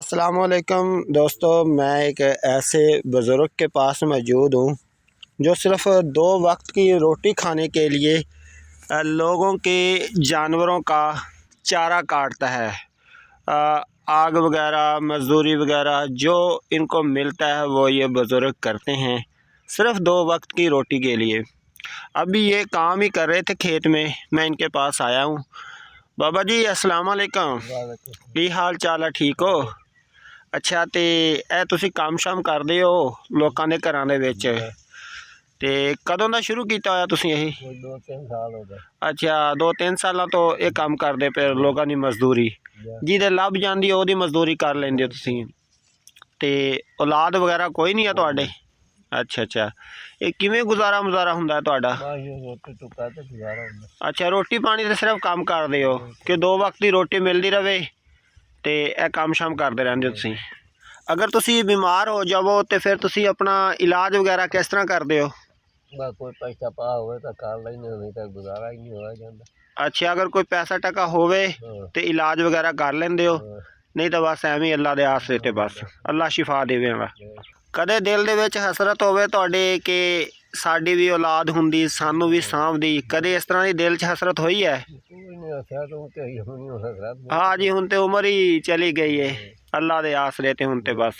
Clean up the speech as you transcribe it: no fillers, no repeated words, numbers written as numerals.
अस्सलामुअलैकुम दोस्तों, मैं एक ऐसे बुज़ुर्ग के पास मौजूद हूँ जो सिर्फ़ 2 वक्त की रोटी खाने के लिए लोगों के जानवरों का चारा काटता है। आग वगैरह, मज़दूरी वगैरह जो इनको मिलता है वो ये बुज़ुर्ग करते हैं सिर्फ़ 2 वक्त की रोटी के लिए। अभी ये काम ही कर रहे थे खेत में, मैं इनके पास आया हूँ। बाबा जी अस्सलाम वालेकुम, की हाल चाल है? ठीक हो? अच्छा, तो ਇਹ ਤੁਸੀਂ ਕੰਮ ਸ਼ਾਮ ਕਰਦੇ ਹੋ ਲੋਕਾਂ ਦੇ ਘਰਾਂ ਦੇ ਵਿੱਚ, ਤੇ ਕਦੋਂ ਦਾ ਸ਼ੁਰੂ ਕੀਤਾ ਹੋਇਆ ਤੁਸੀਂ ਇਹ? 2-3 ਸਾਲ ਹੋ ਗਏ। ਅੱਛਾ, 2-3 ਸਾਲਾਂ ਤੋਂ ਇਹ ਕੰਮ ਕਰਦੇ ਪਏ ਲੋਕਾਂ ਦੀ ਮਜ਼ਦੂਰੀ, ਜਿਹਦੇ ਲੱਭ ਜਾਂਦੀ ਉਹਦੀ ਮਜ਼ਦੂਰੀ ਕਰ ਲੈਂਦੇ ਹੋ ਤੁਸੀਂ। ਤੇ ਔਲਾਦ ਵਗੈਰਾ ਕੋਈ ਨਹੀਂ ਆ ਤੁਹਾਡੇ? ਅੱਛਾ, ਇਹ ਕਿਵੇਂ ਗੁਜ਼ਾਰਾ ਹੁੰਦਾ ਤੁਹਾਡਾ? ਰੋਟੀ ਟੁੱਕਾ ਤੇ ਗੁਜ਼ਾਰਾ ਹੁੰਦਾ। ਅੱਛਾ, ਰੋਟੀ ਪਾਣੀ ਤੇ ਸਿਰਫ ਕੰਮ ਕਰਦੇ ਹੋ ਕਿ 2 ਵਕਤ ਦੀ ਰੋਟੀ ਮਿਲਦੀ ਰਵੇ ਤੇ ਇਹ ਕੰਮ ਸ਼ਾਮ ਕਰਦੇ ਰਹਿੰਦੇ ਹੋ ਤੁਸੀਂ? अगर तुसी बीमार हो जावो तो फिर तुसी अपना इलाज वगैरह किस तरह करते हो? कोई पैसा पा हो तो कर लेंगे, नहीं तो गुजारा ही नहीं हो जाता। अच्छा, अगर कोई पैसा टका होवे तो इलाज वगैरह कर लेंदे हो, नहीं तो बस एवं अल्लाह दे आसरे ते बस अल्लाह शिफा देवेगा। कदे दिल दे विच हसरत होवे तुहाडे कि साडी भी औलाद हुंदी, सानू भी साਂਭਦੀ, कदे इस तरह की दिल च हसरत होई है? हाँ जी, हुण ते उम्र ही चली गई है, अल्लाह दे आसरे ते हुण ते बस